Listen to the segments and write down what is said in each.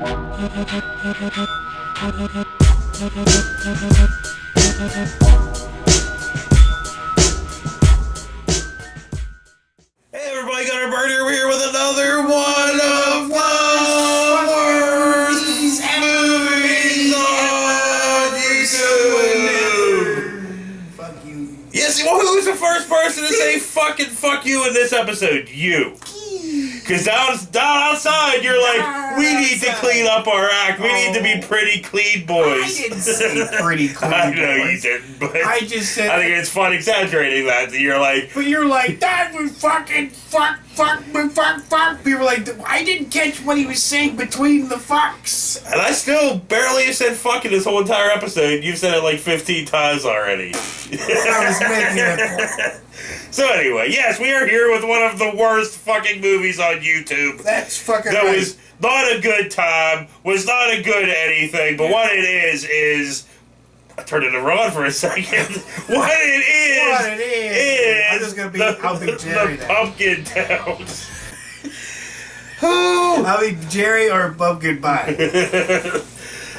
Hey everybody, got our bird here. We're here with another one of the worst movies on YouTube. Fuck you. Yes, well, who's the first person to say fucking fuck you in this episode? You. Because down outside, you're like, we need to clean up our act. We need to be pretty clean boys. I didn't say pretty clean I know boys. you didn't, but I just said. I think it's fun exaggerating that. You're like, But you're like, that was fucking fuck. You were like, I didn't catch what he was saying between the fucks. and I still barely said fuck in this whole entire episode. You've said it like 15 times already. I was making a point. So anyway, yes, we are here with one of the worst fucking movies on YouTube. That's fucking That right. was not a good time, was not a good anything, but what it is... I turned it around for a second. What it is I'm just gonna be, I'll be Jerry the now. Pumpkin Towns. I'll be Jerry or Pumpkin Pie.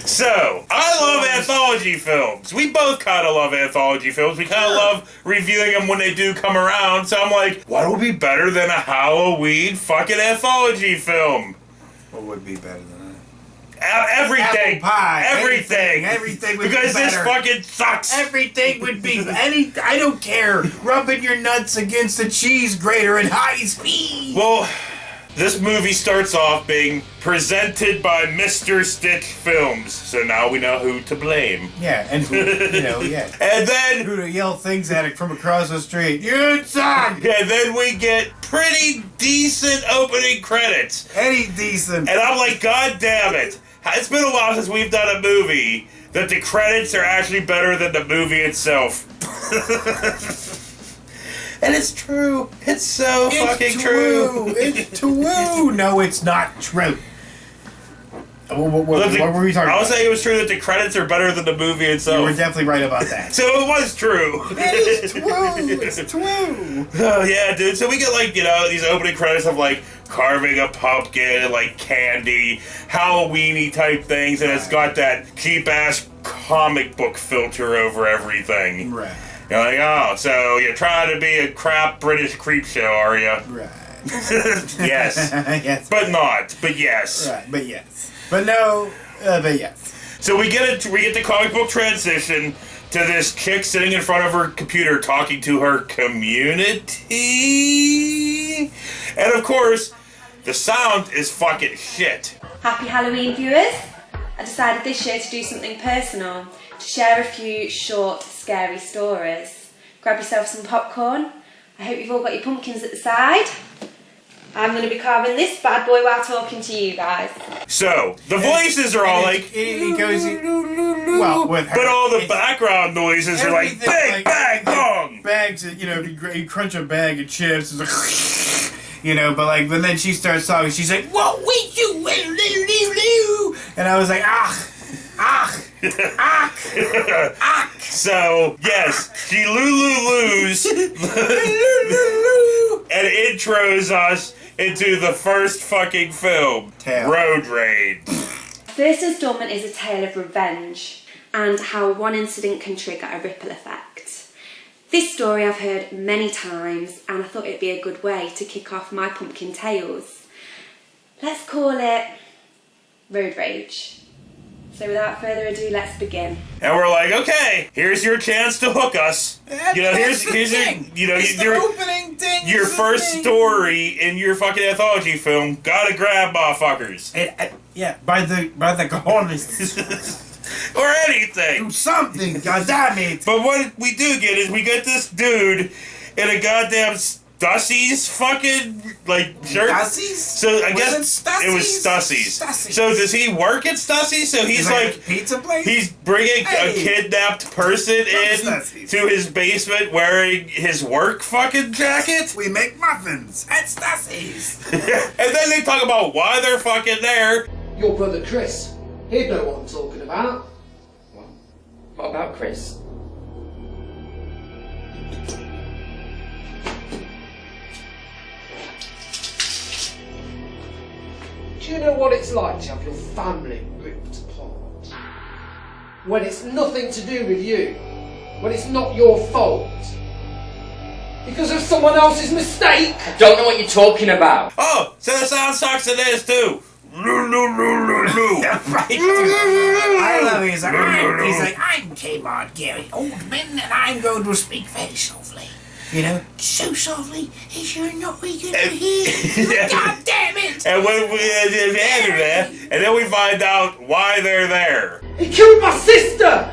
So, I love anthology films. We both kind of love anthology films. We kind of love reviewing them when they do come around. So I'm like, what would be better than a Halloween fucking anthology film? What would be better than that? Everything. Apple pie. Everything. Everything would Because be this better. fucking sucks. Everything would be I don't care. Rubbing your nuts against the cheese grater at high speed. Well, this movie starts off being presented by Mr. Stitch Films. So now we know who to blame. Yeah, and who, yeah. And then... Who to yell things at it from across the street. You suck! And then we get pretty decent opening credits. Any decent. And I'm like, God damn it. It's been a while since we've done a movie that the credits are actually better than the movie itself. And it's true. It's so fucking true. It's true. No, it's not true. What were we talking about? I was saying it was true that the credits are better than the movie You itself. were definitely right about that. So it was true. It is true. It's true. Oh yeah, dude. So we get like, these opening credits of like carving a pumpkin and like candy, Halloween-y type things, and it's got that cheap ass comic book filter over everything. Right. You're like, oh, so you're trying to be a crap British creep show, are you? Right. Yes. Yes. But not. But yes. Right. But yes. But no. But yes. So we get the comic book transition to this chick sitting in front of her computer talking to her community. And of course, the sound is fucking shit. Happy Halloween, viewers! I decided this year to do something personal, to share a few short, scary stories. Grab yourself some popcorn. I hope you've all got your pumpkins at the side. I'm going to be carving this bad boy while talking to you guys. So, the voices are all like... It goes... Well, with her... But all the background noises are like, bang, bang, bong! Bags, if you crunch a bag of chips, it's like... but like, but then she starts talking, she's like, what we do, and I was like, So, yes, she lose and intros us into the first fucking film, Road Rage. First installment is a tale of revenge and how one incident can trigger a ripple effect. This story I've heard many times and I thought it'd be a good way to kick off my pumpkin tales. Let's call it Road Rage. So without further ado, let's begin. And we're like, okay, here's your chance to hook us. Here's your opening thing. your first story in your fucking anthology film. Gotta grab motherfuckers. Yeah, by the cojones. Or anything. Do something, goddammit. But what we do get is we get this dude in a goddamn Stussie's fucking, shirt. Stussie's? So I guess it was Stussie's. So does he work at Stussie's? So he's like a pizza place? he's bringing a kidnapped person in Stussie's. to his basement wearing his work fucking jacket. We make muffins at Stussie's. And then they talk about why they're fucking there. Your brother Chris, he'd know what I'm talking about. What about Chris? Do you know what it's like to have your family ripped apart? When it's nothing to do with you. When it's not your fault. Because of someone else's mistake. I don't know what you're talking about. Oh, so the sound sucks in this too. Right. I love it. He's like, I'm Kmart Gary Oldman, and I'm going to speak very softly. You know, so softly as you're not really gonna hear. God damn it! And when we ended there, and then we find out why they're there. He killed my sister!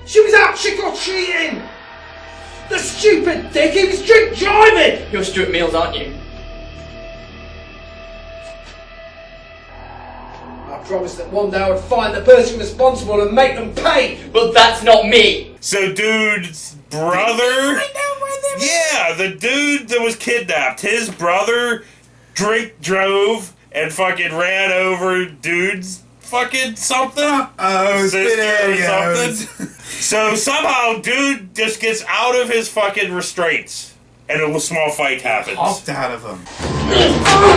She was out trick-or-treating! The stupid dick, he was drink driving! You're Stuart Mills, aren't you? I promised that one day I would find the person responsible and make them pay! But that's not me! So dude's brother... Yeah, the dude that was kidnapped, his brother drove and fucking ran over dude's fucking something. Sister or something. So somehow dude just gets out of his fucking restraints and a small fight happens. Hopped out of him.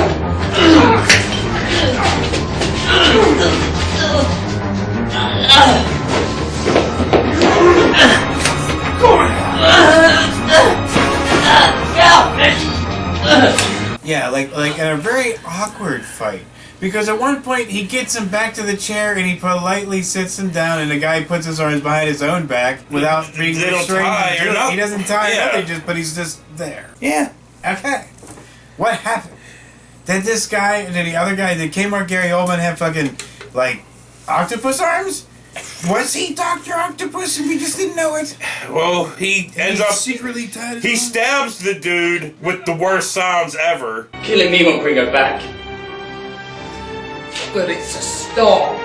Yeah, like in a very awkward fight. Because at one point he gets him back to the chair and he politely sits him down and the guy puts his arms behind his own back without being They don't restrained. tie or nothing. He doesn't tie Yeah. nothing, but he's just there. Yeah. Okay. What happened? Did this guy and then the other guy, did Kmart Gary Oldman have fucking, like, octopus arms? Was he Dr. Octopus and we just didn't know it? Well, he ends up... secretly tied his He arms? stabs the dude with the worst sounds ever. Killing me won't bring her back. But it's a start!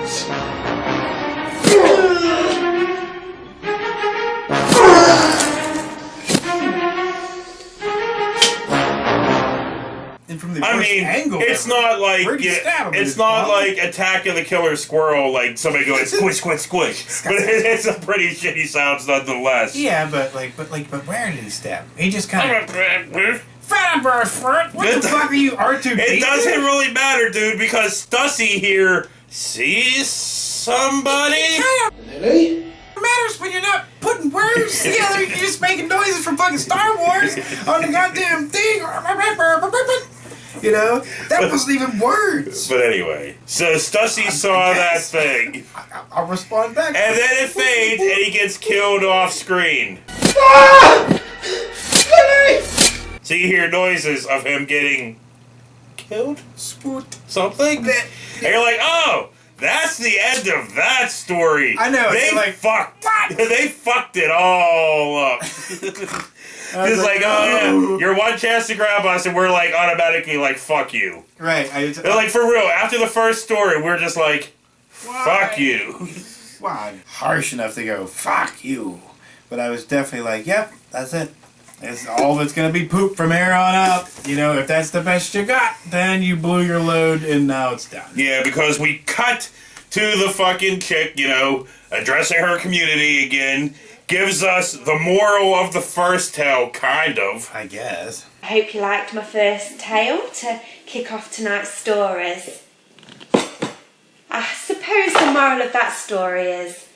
And from the I first mean, angle it's ever. not like Where'd he stab him? it's His not palm? like Attack of the Killer Squirrel, like somebody going squish, squish, squish. But it's a pretty shitty sounds nonetheless. Yeah, but where did he stab him? He just kind of... It What the fuck are you, R2D? doesn't really matter, dude, because Stussy here sees somebody. Really? It matters when you're not putting words together. You're just making noises from fucking Star Wars on the goddamn thing. You know? That wasn't even words. But anyway, so Stussy saw that thing, I'll respond back. and then it fades, and he gets killed off screen. So you hear noises of him getting killed? Spoot. Something? And you're like, oh, that's the end of that story. I know, They you're like, fucked. what? They fucked it all up. It's like, oh yeah, your one chance to grab us, and we're like automatically like, fuck you. Right. They're like, for real, after the first story, we're just like, fuck you. Well, harsh enough to go, fuck you. But I was definitely like, yep, that's it. It's all of it's gonna be poop from here on out. You know, if that's the best you got, then you blew your load and now it's done. Yeah, because we cut to the fucking chick, you know, addressing her community again, gives us the moral of the first tale, kind of. I guess. I hope you liked my first tale to kick off tonight's stories. I suppose the moral of that story is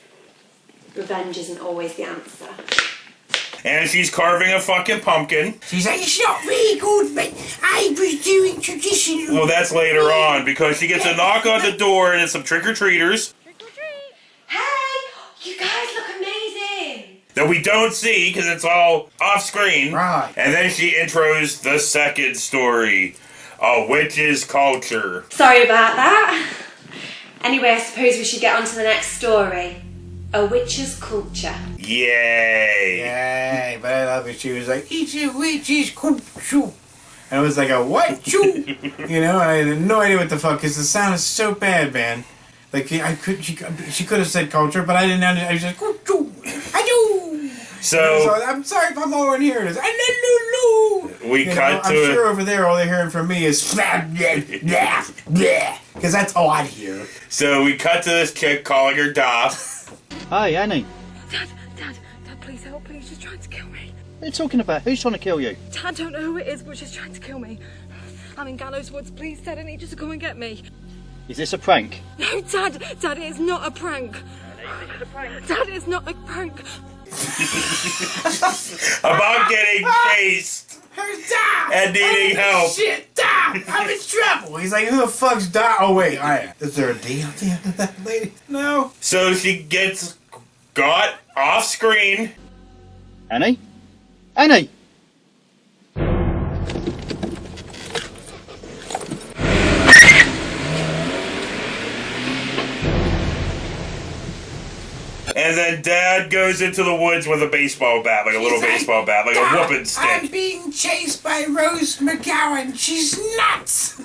revenge isn't always the answer. And she's carving a fucking pumpkin. She's like, it's not very good, but I was doing traditional. Well, that's later on, because she gets a knock on the door and it's some trick-or-treaters. Hey, you guys look amazing. That we don't see, because it's all off-screen. Right. And then she intros the second story, A Witch's Culture. Sorry about that. Anyway, I suppose we should get on to the next story. A Witch's Culture. Yay! Yay, but I love it. She was like, it's a witch's culture. And it was like a what? Choo? You know, I had no idea what the fuck, because the sound is so bad, man. Like, she could have said culture, but I didn't understand. I was like, culture. So, I'm sorry if I'm over here. It is. we cut I'm to sure over there all they're hearing from me is because that's all I hear. So we cut to this chick calling her Da. Hi, Annie. Dad, please help, please. She's trying to kill me. What are you talking about? Who's trying to kill you? Dad, don't know who it is, but she's trying to kill me. I'm in Gallows Woods. Please, Dad, I need you to come and get me. Is this a prank? No, Dad! Dad, it is not a prank! Dad, it's not a prank! About getting chased and needing help. Shit, Doc! I'm in trouble! He's like, who the fuck's Doc? Oh, wait, is there a D on the end of that lady? No. So she gets got off screen. Annie? Annie! And then Dad goes into the woods with a baseball bat, like a little baseball bat, like a whooping stick. I'm being chased by Rose McGowan. She's nuts!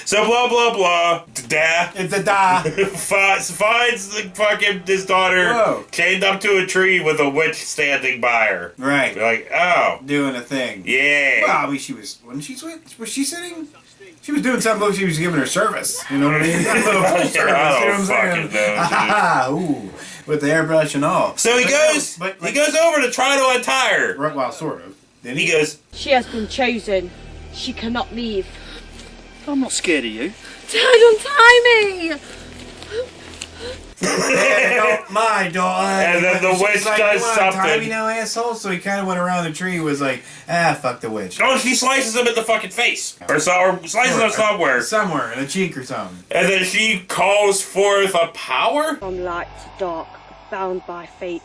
So blah blah blah. Dad It's a da. finds the fucking his daughter Whoa. chained up to a tree with a witch standing by her. Right. You're like, oh, Doing a thing. yeah. Well, I mean, wasn't she sitting? She was doing something like she was giving her service. You know what I mean? A little full service, you know what I'm saying? fucking know, dude. Ah, ooh. With the airbrush and all. So he goes But, he goes over to try to untie her. Right, well, sort of. Then He goes, She has been chosen. She cannot leave. I'm not scared of you. Dad, untie me! my daughter. And then the She's witch like, does "You wanna tie something." me now, asshole? So he kind of went around the tree and was like, fuck the witch. oh, she slices him in the fucking face. Or slices him somewhere. Somewhere, in the cheek or something. And then she calls forth a power? From light to dark, bound by fate.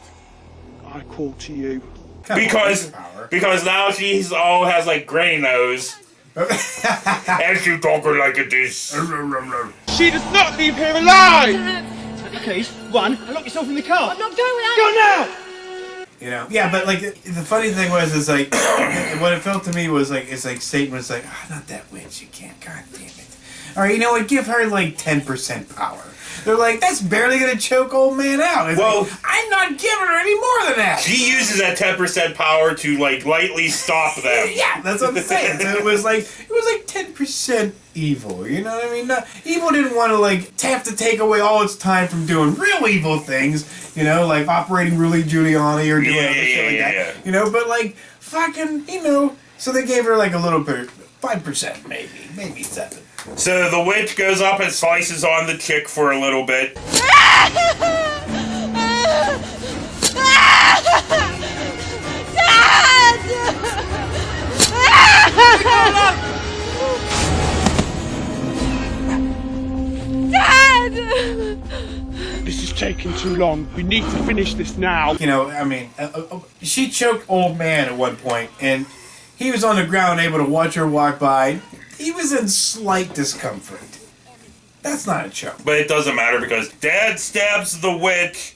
I call to you. Come on, Because power. because now she's all has like gray nose. And she talking like it is. She does not leave here alive! Take the keys, run, and lock yourself in the car. I'm not going without Go now! You know, yeah, but like the funny thing was, is like what it felt to me was like it's like Satan was like, not that witch, you can't, god damn it. All right, you know what? Give her like 10% power. They're like, that's barely gonna choke old man out. It's Well- like, I'm not giving her any more than that. She uses that 10% power to like lightly stop them. Yeah, that's what I'm saying. So it was like 10% evil. You know what I mean? No, evil didn't want to like have to take away all its time from doing real evil things. You know, like operating Rudy Giuliani or doing other shit like that. Yeah. You know, but like fucking, you know. So they gave her like a little bit, 5% maybe 7. So the witch goes up and slices on the chick for a little bit. This is taking too long. We need to finish this now. You know, I mean, she choked old man at one point, and he was on the ground able to watch her walk by. He was in slight discomfort. That's not a choke. But it doesn't matter because Dad stabs the witch.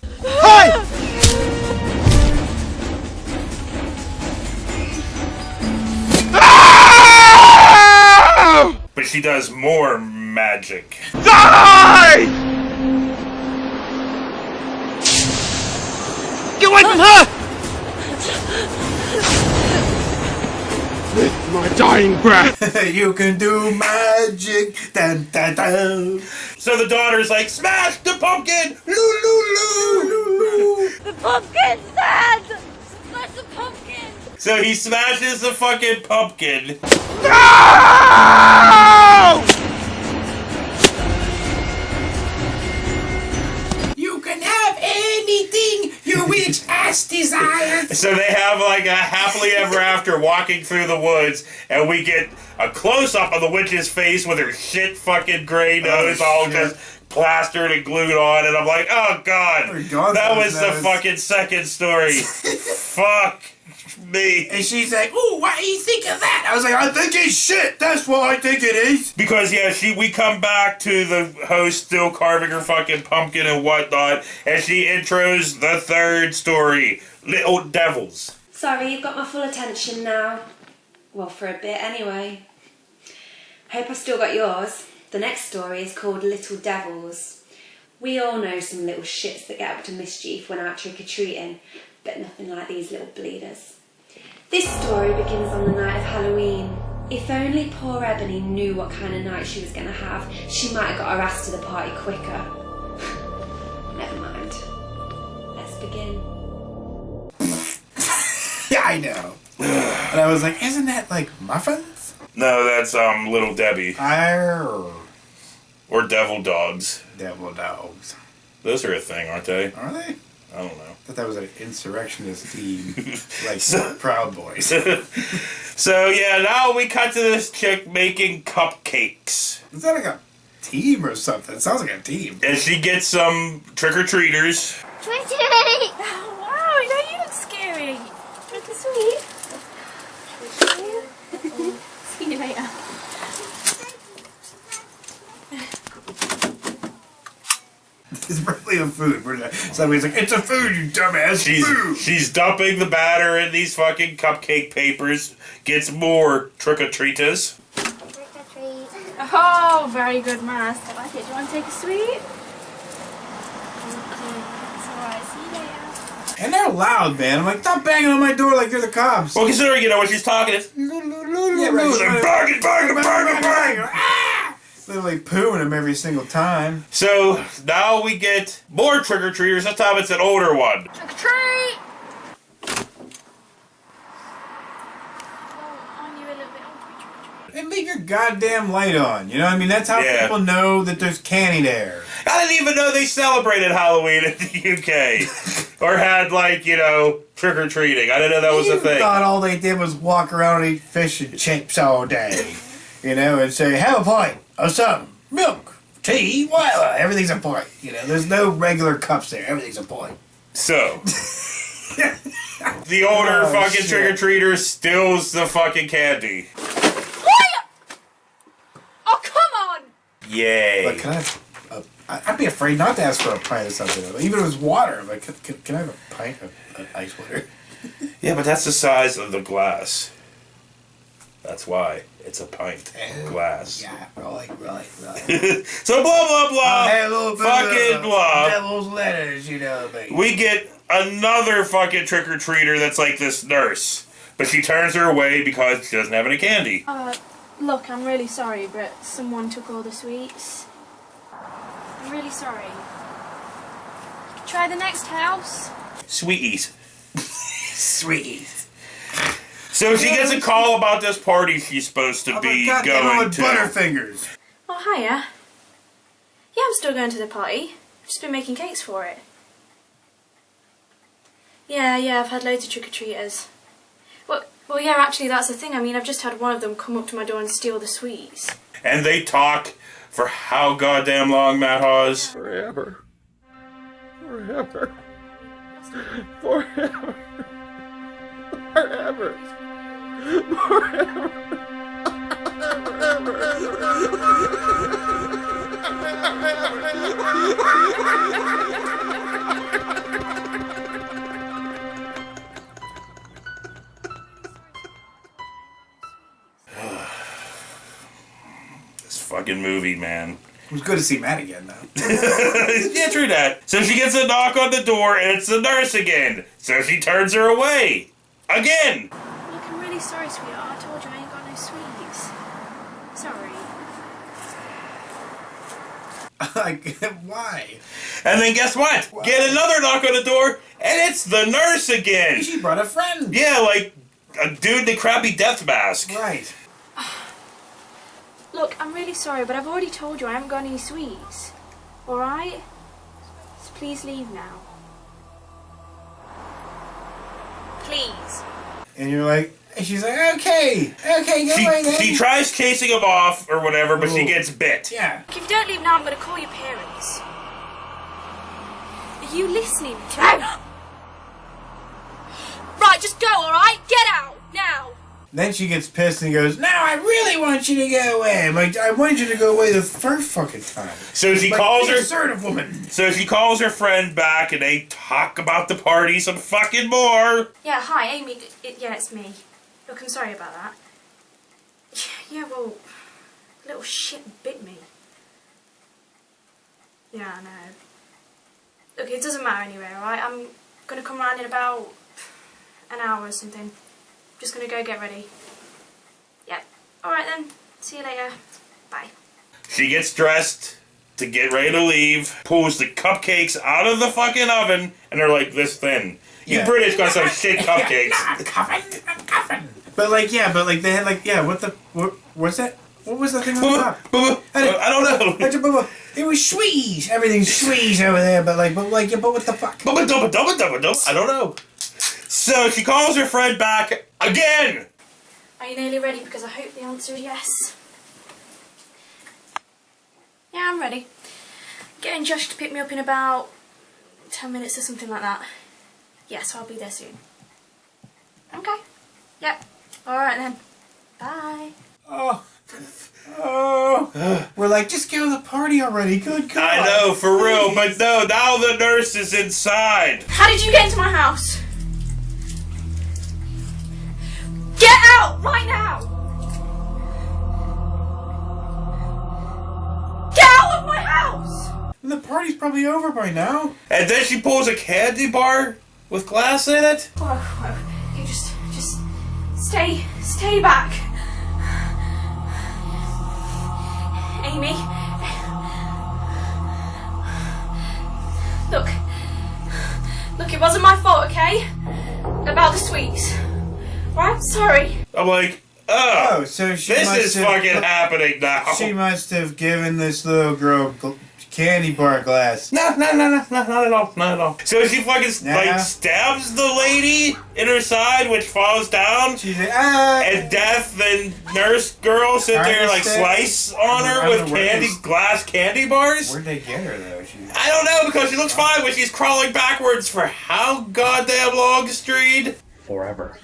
But she does more magic. Die! Get away from her! With my dying breath. You can do magic. Dun, dun, dun. So the daughter's like, smash the pumpkin! Loo, loo, loo. The pumpkin, Dad! Smash the pumpkin! So he smashes the fucking pumpkin. You can have anything your witch ass desires. So they have like a happily ever after walking through the woods, and we get a close up of the witch's face with her shit fucking gray nose all shit. just plastered and glued on, and I'm like, oh god, Oh, God, that was the was- fucking second story. Fuck me. And she's like, ooh, what do you think of that? I was like, I think it's shit. That's what I think it is. Because yeah, we come back to the host still carving her fucking pumpkin and whatnot, and she intros the third story, Little Devils. Sorry, you've got my full attention now. Well, for a bit anyway. Hope I've still got yours. The next story is called Little Devils. We all know some little shits that get up to mischief when out trick-or-treating, but nothing like these little bleeders. This story begins on the night of Halloween. If only poor Ebony knew what kind of night she was going to have, she might have got her ass to the party quicker. Never mind. Let's begin. Yeah, I know. And I was like, isn't that like muffins? No, that's Little Debbie. Arr. Or devil dogs. Devil dogs. Those are a thing, aren't they? Are they? I don't know. I thought that was an insurrectionist team. Like So- Proud Boys. So, yeah, now we cut to this chick making cupcakes. Is that like a team or something? It sounds like a team. And she gets some trick-or-treaters. Oh, wow, don't you look scary. Look sweet. See you later. It's probably a food. Somebody's like, it's a food, you dumbass. Food. She's dumping the batter in these fucking cupcake papers. Gets more trick-or-treaters. Oh, very good, Master. I like it. Do you want to take a sweet? It's alright. See you later. And they're loud, man. I'm like, stop banging on my door like you're the cops. Well, considering, you know, when she's talking, it's... Yeah, right. Bang. Literally pooing them every single time. So, now we get more trick-or-treaters. This time it's an older one. Trick or treat! And leave your goddamn light on. You know what I mean? That's how Yeah. people know that there's candy there. I didn't even know they celebrated Halloween in the UK. Or had, like, you know, trick-or-treating. I didn't know that was a You thing. thought all they did was walk around and eat fish and chips all day. You know, and say, have a pint of something. Milk, tea, whatever. Everything's a pint. You know, there's no regular cups there. Everything's a pint. So, the older Oh, fucking shit. trick-or-treater steals the fucking candy. Oh, come on! Yay. Like, can I have I'd be afraid not to ask for a pint of something. Even if it was water. I'm like, can I have a pint of ice water? Yeah, but that's the size of the glass. That's why. It's a pint glass. Yeah, right. So blah, blah, blah. Hey, a little bit Fucking of blah. devil's letters, you know, baby. We get another fucking trick-or-treater that's like this nurse. But she turns her away because she doesn't have any candy. Look, I'm really sorry, but someone took all the sweets. I'm really sorry. Try the next house. Sweeties. Sweet. So she gets a call about this party she's supposed to be going with to. Butterfingers. Oh, hiya. Yeah, I'm still going to the party. I've just been making cakes for it. Yeah, I've had loads of trick-or-treaters. Well, yeah, actually, that's the thing. I mean, I've just had one of them come up to my door and steal the sweets. And they talk for how goddamn long, Matt Hawes? Forever. Forever. Forever. Forever. This fucking movie, man. It was good to see Matt again, though. Yeah, true that. So she gets a knock on the door, and it's the nurse again. So she turns her away. Again. Look, I'm really sorry, sweetheart. I told you I ain't got no sweets. Sorry. Like, why? And then guess what? Wow. Get another knock on the door, and it's the nurse again. She brought a friend. Yeah, like a dude in a crappy death mask. Right. Look, I'm really sorry, but I've already told you I haven't got any sweets. Alright? So please leave now. Please. And you're like, and she's like, okay, get away then. She tries chasing him off or whatever, but she Ooh. gets bit. Yeah. If you don't leave now, I'm going to call your parents. Are you listening to me? Right, just go, alright? Get out, now. Then she gets pissed and goes, now I really want you to go away. I'm like, I wanted you to go away the first fucking time. So she Like, calls be her. assertive woman. So she calls her friend back, and they talk about the party some fucking more. Yeah, hi, Amy. Yeah, it's me. Look, I'm sorry about that. Yeah, well, little shit bit me. Yeah, I know. Look, it doesn't matter anyway, alright? I'm gonna come round in about an hour or something. Just gonna go get ready. Yep. Alright then. See you later. Bye. She gets dressed to get ready to leave, pulls the cupcakes out of the fucking oven, and they're like this thin. You Yeah. British got some shit cupcakes. I'm coming. But like, they had like, what's that? What was the thing on top? I don't know. It was sweeties. Everything's sweeties over there, but what the fuck? I don't know. So she calls her friend back again. Are you nearly ready? Because I hope the answer is yes. Yeah, I'm ready. Getting Josh to pick me up in about 10 minutes or something like that. Yeah, so I'll be there soon. Okay. Yep. Alright then. Bye. Oh. We're like, just go to the party already. Good God. I know, for real, but no, now the nurse is inside. How did you get into my house? Get out right now! Get out of my house! The party's probably over by now. And then she pulls a candy bar with glass in it. Whoa. You just stay back. Amy. Look, it wasn't my fault, okay? About the sweets. Right? Sorry. I'm like, Oh, so she this must is have, fucking happening now. She must have given this little girl candy bar glass. No, not at all. So she fucking stabs the lady in her side, which falls down. She's like, And Death, the nurse girl, sit there and slice on her with glass candy bars. Where'd they get her though? I don't know, because she looks fine, but she's crawling backwards for how goddamn long, Street? Forever.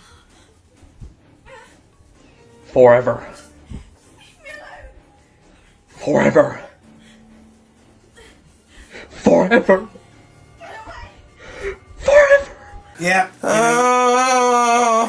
Forever. Forever. Forever. Forever. Yeah.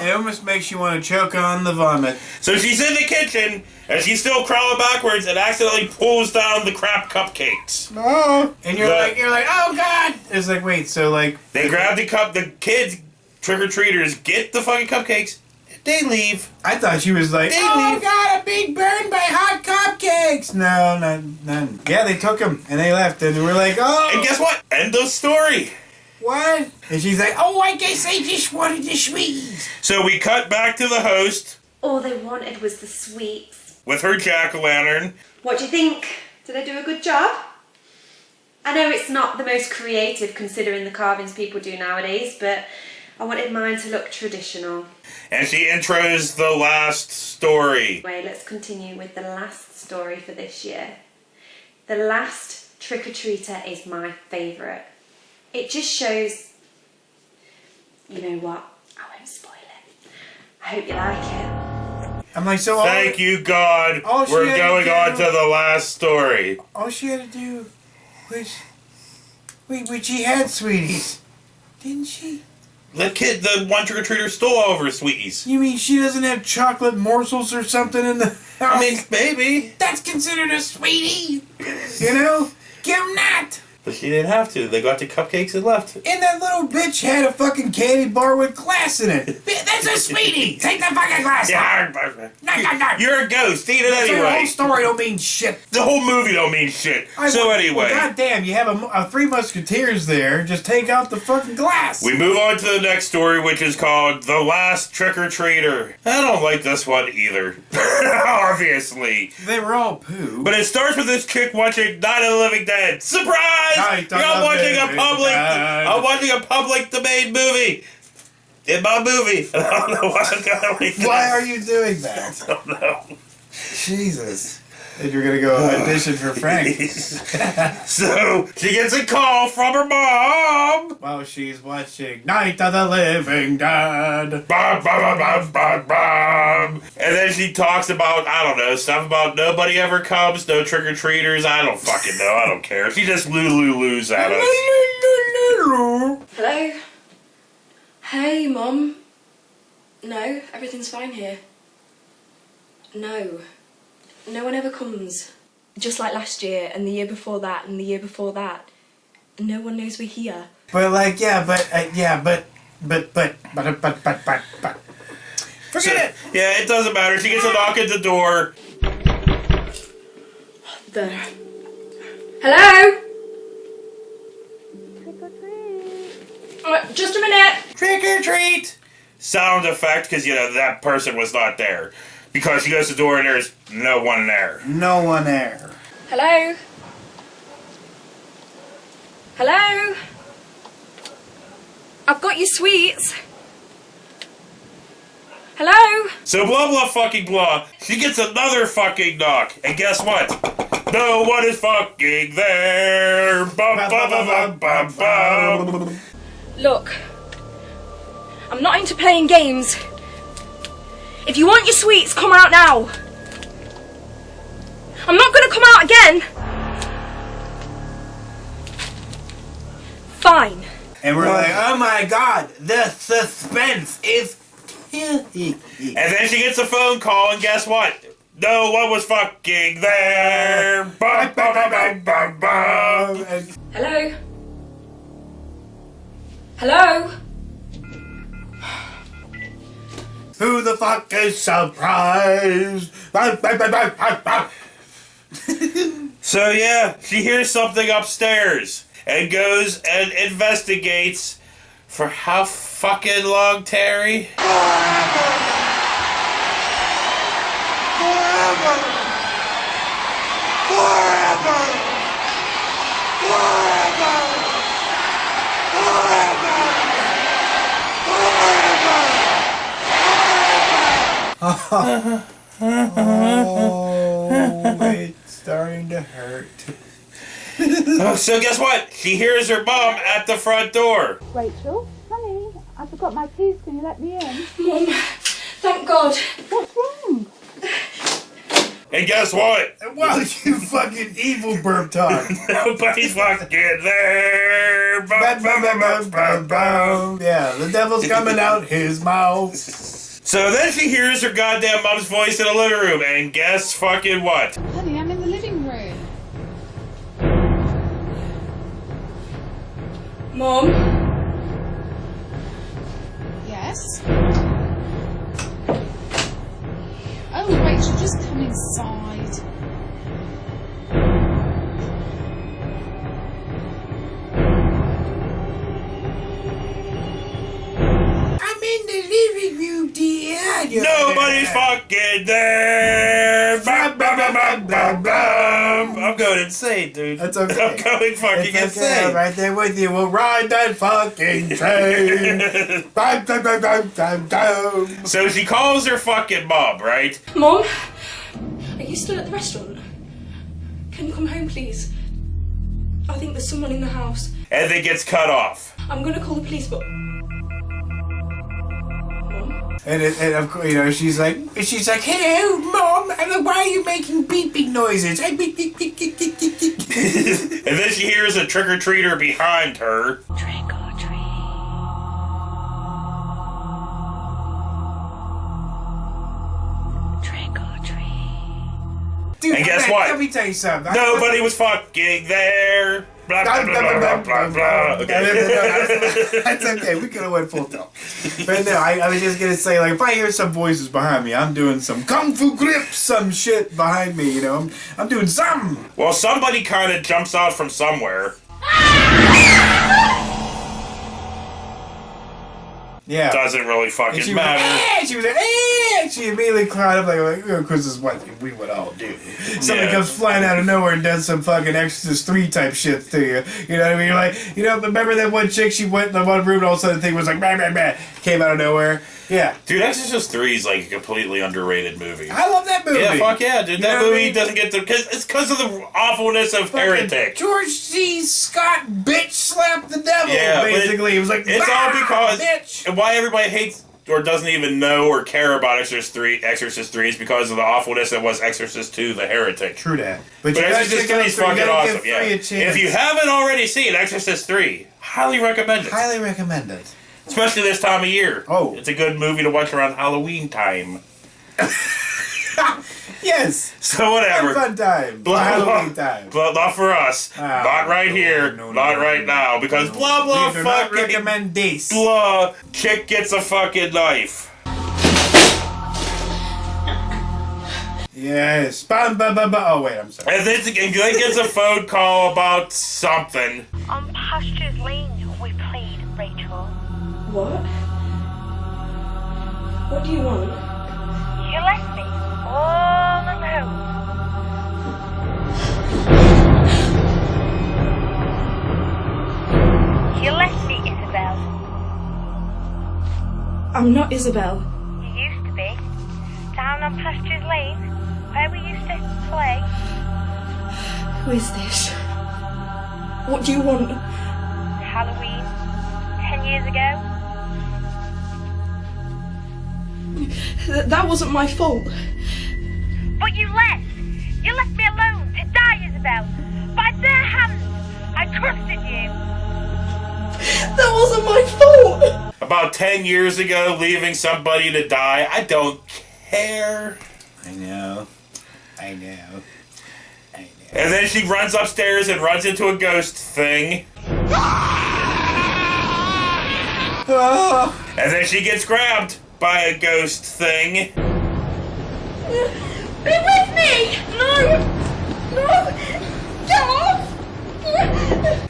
It almost makes you want to choke on the vomit. So she's in the kitchen, and she's still crawling backwards, and accidentally pulls down the crap cupcakes. Oh. And you're like, oh God. It's like, wait, so like. They grab the kids, trick-or-treaters, get the fucking cupcakes, they leave. I thought she was like, oh God, a big burn by hot cupcakes. No, none. Yeah, they took them, and they left, and we're like, oh. And guess what? End of story. What? And she's like, oh, I guess I just wanted the sweets. So we cut back to the host. All they wanted was the sweets. With her jack-o'-lantern. What do you think? Did I do a good job? I know it's not the most creative considering the carvings people do nowadays, but I wanted mine to look traditional. And she intros the last story. Anyway, let's continue with the last story for this year. The last trick-or-treater is my favourite. It just shows, you know what, I won't spoil it. I hope you like it. I'm like, so thank you, God. We're going on to the last story. All she had to do was, wait, she had sweeties, didn't she? The one trick-or-treater stole all of her sweeties. You mean she doesn't have chocolate morsels or something in the house? I mean, maybe. That's considered a sweetie. You know? Give them that. But she didn't have to. They got the cupcakes and left. And that little bitch had a fucking candy bar with glass in it. That's a sweetie. Take the fucking glass out. No. You're a ghost. Eat it anyway. The whole story don't mean shit. The whole movie don't mean shit. Anyway. Well, goddamn, you have a Three Musketeers there. Just take out the fucking glass. We move on to the next story, which is called The Last Trick-or-Treater. I don't like this one either. Obviously. They were all poo. But it starts with this chick watching Night of the Living Dead. Surprise! I'm watching a public domain movie. In my movie. I don't know why I'm going. Why are you doing that? I don't know. Jesus. And you're gonna go audition for Frank. So she gets a call from her mom while she's watching Night of the Living Dead. And then she talks about, I don't know, stuff about nobody ever comes, no trick-or-treaters. I don't fucking know. I don't care. She just loo-loo-loos at us. Hello? Hey, Mom. No, everything's fine here. No. No one ever comes. Just like last year, and the year before that, and the year before that. No one knows we're here. But like, but. Forget it! Yeah, it doesn't matter. She gets a knock at the door. There. Hello? Trick or treat. Just a minute. Trick or treat! Sound effect, because, that person was not there. Because she goes to the door and there's no one there. No one there. Hello? Hello? I've got your sweets. Hello? So blah blah fucking blah. She gets another fucking knock. And guess what? No one is fucking there. Bum, bum, bum, bum, bum, bum. Look, I'm not into playing games. If you want your sweets, come out now. I'm not gonna come out again. Fine. And we're like, oh my god, the suspense is killing. And then she gets a phone call, and guess what? No one was fucking there. Bum, bum, bum, bum, bum, bum. Hello? Hello? Who the fuck is surprised? So yeah, she hears something upstairs and goes and investigates for how fucking long, Terry? Oh, it's starting to hurt. So guess what? She hears her mom at the front door. Rachel, honey, I forgot my keys. Can you let me in? Mum, thank God. What's wrong? And guess what? Wow, you fucking evil burp talk. Nobody's fucking there. Yeah, the devil's coming out his mouth. So then she hears her goddamn mom's voice in the living room, and guess fucking what? Honey, I'm in the living room. Mum? Yes? Oh, Rachel, just come inside. I'm in the living room, dear. Nobody's fucking there. Bum, bum, bum, bum, bum, bum. I'm going insane, dude. That's okay. I'm going fucking It's okay, insane. I'm right there with you. We'll ride that fucking train. Bum, bum, bum, bum, bum, bum. So she calls her fucking mom, right? Mum? Are you still at the restaurant? Can you come home, please? I think there's someone in the house. And then gets cut off. I'm gonna call the police, but... Mum? And of course, you know, she's like, hello, Mom. I'm like, why are you making beeping noises? I beep, beep, beep, beep, beep, beep, beep. And then she hears a trick-or-treater behind her. Trick or treat. Trick or treat. Dude, And guess man, what? Let me tell you something. Nobody was fucking there. Blah, blah, blah, blah, blah, blah. Okay. That's okay. We could have went full tilt. But no, I was just gonna say, like, if I hear some voices behind me, I'm doing some kung fu grips, some shit behind me. You know, I'm doing something. Well, somebody kind of jumps out from somewhere. Yeah. Doesn't really And fucking she was matter. like, eh! She was like, eh! She immediately cried up like, because this is what we would all do. Somebody Yeah. comes flying out of nowhere and does some fucking Exorcist 3 type shit to you. You know what I mean? You're like, you know, remember that one chick, she went in the one room and all of a sudden the thing was like, bah, bah, bah, came out of nowhere? Yeah. Dude, Exorcist 3 is like a completely underrated movie. I love that movie. Yeah, fuck yeah, dude. You know That what I movie mean? doesn't get the... It's because of the awfulness of Fucking Heretic. George C. Scott bitch slapped the devil, Yeah, but basically. He was like, It's all "Bah, because... bitch. And why everybody hates or doesn't even know or care about Exorcist 3 is because of the awfulness that was Exorcist 2, the Heretic. True that. But gotta Exorcist check 3 out is three. You fucking gotta awesome, give yeah. three a chance. If you haven't already seen Exorcist 3, highly recommend it. Highly recommend it. Especially this time of year. Oh. It's a good movie to watch around Halloween time. Yes. So whatever. Fun time. Blah, Halloween blah. time. But not for us. Not right here. Not right now. Because blah blah We do not fucking recommend this. blah. Chick gets a fucking knife. Yes. Bum, bum, bum, bum. Oh, wait, I'm sorry. And then gets a phone call about something. On Pastures Lane, we played, Rachel. What? What do you want? You left me. all alone. You left me, Isabel. I'm not Isabel. You used to be. Down on Pastures Lane, where we used to play. Who is this? What do you want? Halloween, 10 years ago. That wasn't my fault. But you left. You left me alone to die, Isabel. By their hands. I trusted you. That wasn't my fault. About 10 years ago, leaving somebody to die. I don't care. I know. I know. I know. And then she runs upstairs and runs into a ghost thing. Oh. And then she gets grabbed by a ghost thing. Be with me! No! No! Get off!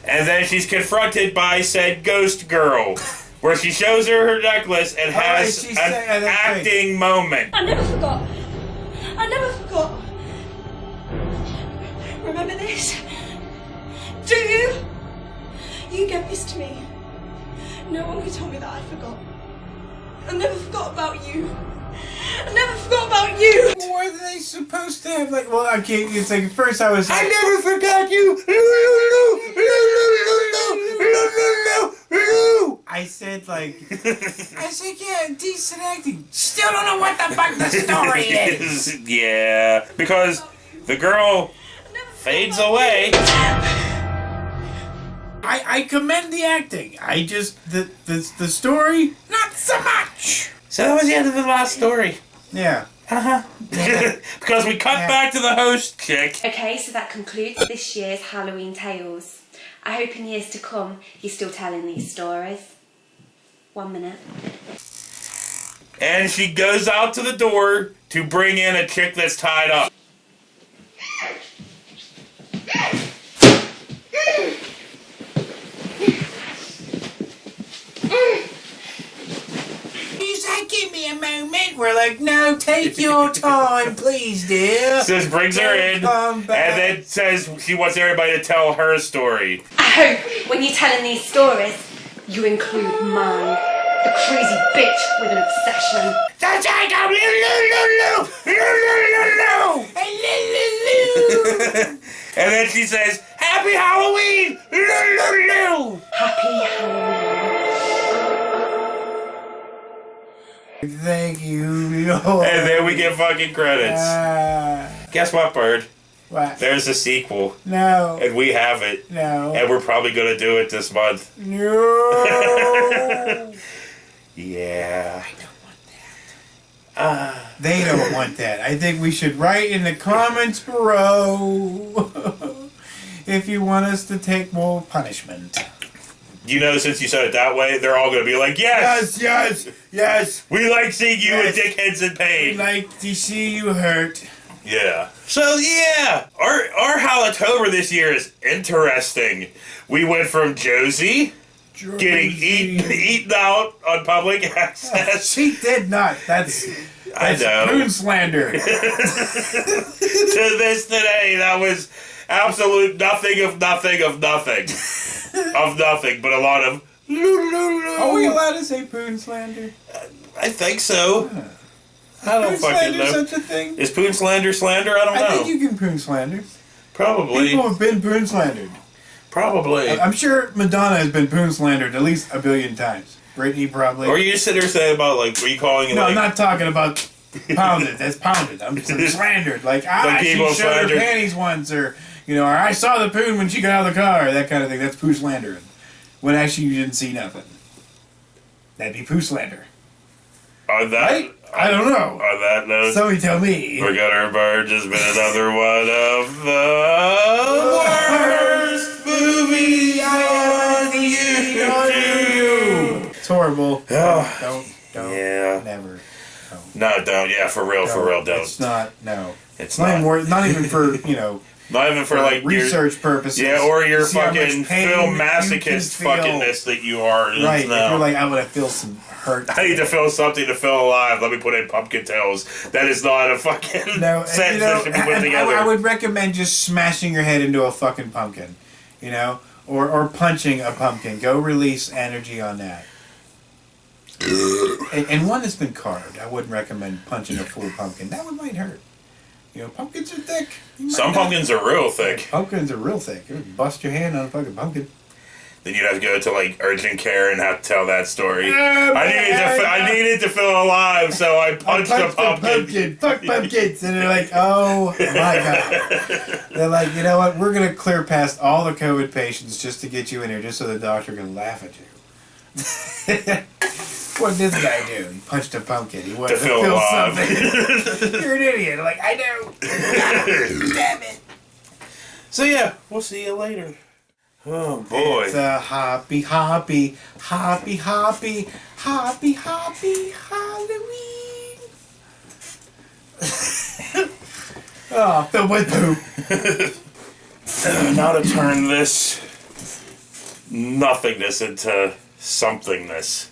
And then she's confronted by said ghost girl, where she shows her necklace and has she an said that acting thing. moment. I never forgot. I never forgot. Remember this? Do you? You gave this to me. No one could tell me that I forgot. I never forgot about you. I never forgot about you. What are they supposed to have? Like, well, okay, it's like at first I was. I never forgot you. I said like. I said yeah, decent acting. Still don't know what the fuck the story is. Yeah, because the girl fades away. I commend the acting. I just the story not so much. So that was the end of the last story. Yeah. Because we cut back to the host chick. Okay, so that concludes this year's Halloween Tales. I hope in years to come you're still telling these stories. 1 minute. And she goes out to the door to bring in a chick that's tied up. She's like, give me a moment. We're like, no, take your time, please, dear. Says brings her in, and then says she wants everybody to tell her story. I hope when you're telling these stories, you include mine. The crazy bitch with an obsession. And then she says, Happy Halloween! Happy Halloween. Thank you, Lord. And then we get fucking credits. Guess what, Bird? What? There's a sequel. No. And we have it. No. And we're probably going to do it this month. No. Yeah. I don't want that. They don't want that. I think we should write in the comments below if you want us to take more punishment. You know, since you said it that way, they're all going to be like, yes! Yes, yes, yes. We like seeing you Yes. and dickheads in We pain. like to see you hurt. Yeah. So, yeah. Our Hallowtober this year is interesting. We went from Josie getting eaten out on public access. She did not. That's I know. Poon slander. To this today, that was absolute nothing of nothing of nothing. Of nothing, but a lot of... Are we allowed to say poon slander? I think so. I don't Poon fucking slander know. such a thing? Is poon slander slander? I don't know. I think you can poon slander. Probably. People have been poon slandered. Probably. I'm sure Madonna has been poon slandered at least a billion times. Britney probably. Or you just sit there saying about, like, were you calling it, No, like... I'm not talking about pounded. That's pounded. I'm slandered. Like, she people showed her slandered. panties once, or, or I saw the poon when she got out of the car, that kind of thing. That's poo slandering. When actually you didn't see nothing. That'd be poo slander. On that... Right? I don't know. On that note... Somebody tell me. Forgetter Bird has been another one of the worst movies on YouTube. It's horrible. Don't. Yeah. Never. No, don't. Yeah, for real, don't. It's not. No. It's not not. even. Not even for Not even for like research purposes. Yeah, or your See how much fucking pain film you can masochist feel. fuckingness that you are. Right. If No. you're like, I want to feel some hurt. I need to feel something to feel alive. Let me put in pumpkin tails. That is not a fucking sentence that should be put together. I would recommend just smashing your head into a fucking pumpkin, you know, or punching a pumpkin. Go release energy on that. and one that's been carved. I wouldn't recommend punching a full pumpkin. That one might hurt. You know, pumpkins are thick. Some pumpkins are real thick. Pumpkins are real thick. You would bust your hand on a fucking pumpkin. Then you'd have to go to like urgent care and have to tell that story. I needed to feel alive, so I punched a pumpkin. Fuck pumpkins. And they're like, oh my god. They're like, you know what? We're going to clear past all the COVID patients just to get you in here, just so the doctor can laugh at you. What did this guy do? He punched a pumpkin. He wanted to feel something. You're an idiot. Like, I know. Damn it. So yeah, we'll see you later. Oh boy. It's a happy Halloween. Oh, filled with poop. Now to turn this nothingness into somethingness.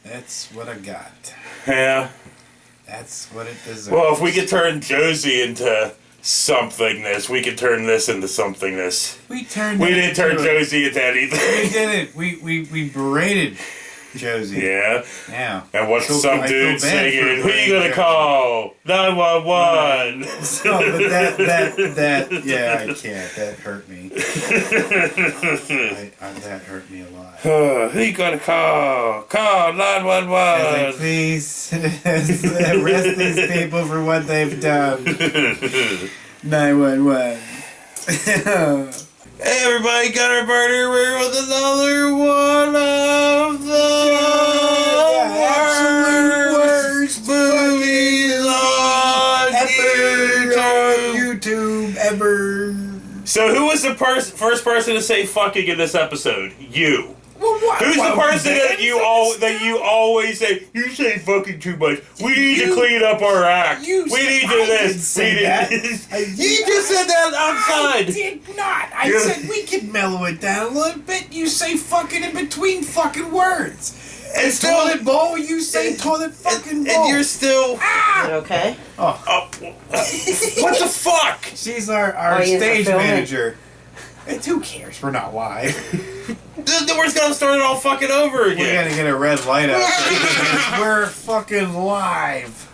That's what I got. Yeah. That's what it deserves. Well, if we could turn Josie into somethingness, we could turn this into somethingness. We didn't turn Josie into anything. We didn't. We berated Josie. Yeah. Yeah. And what's some I dude feel bad singing? for Who you gonna Josie. call? 911. Oh, but that, yeah, I can't. That hurt me. That hurt me a lot. Who you gonna call? Call 911. Like, please arrest these people for what they've done. 911. Hey everybody, got our partner here with another one of the worst movies on YouTube ever. So who was the first person to say fucking in this episode? You. Well, what? Who's the person that you always say, you say fucking too much. We need to clean up our act. We need to do this. You just said that outside. I did not. I said we could mellow it down a little bit. You say fucking in between fucking words. And toilet bowl, you say toilet fucking bowl. And you're still... Ah! Is it okay? Oh. What the fuck? She's our stage manager. And who cares? We're not live. Then we're just gonna start it all fucking over again. We gotta get a red light out there because we're fucking live.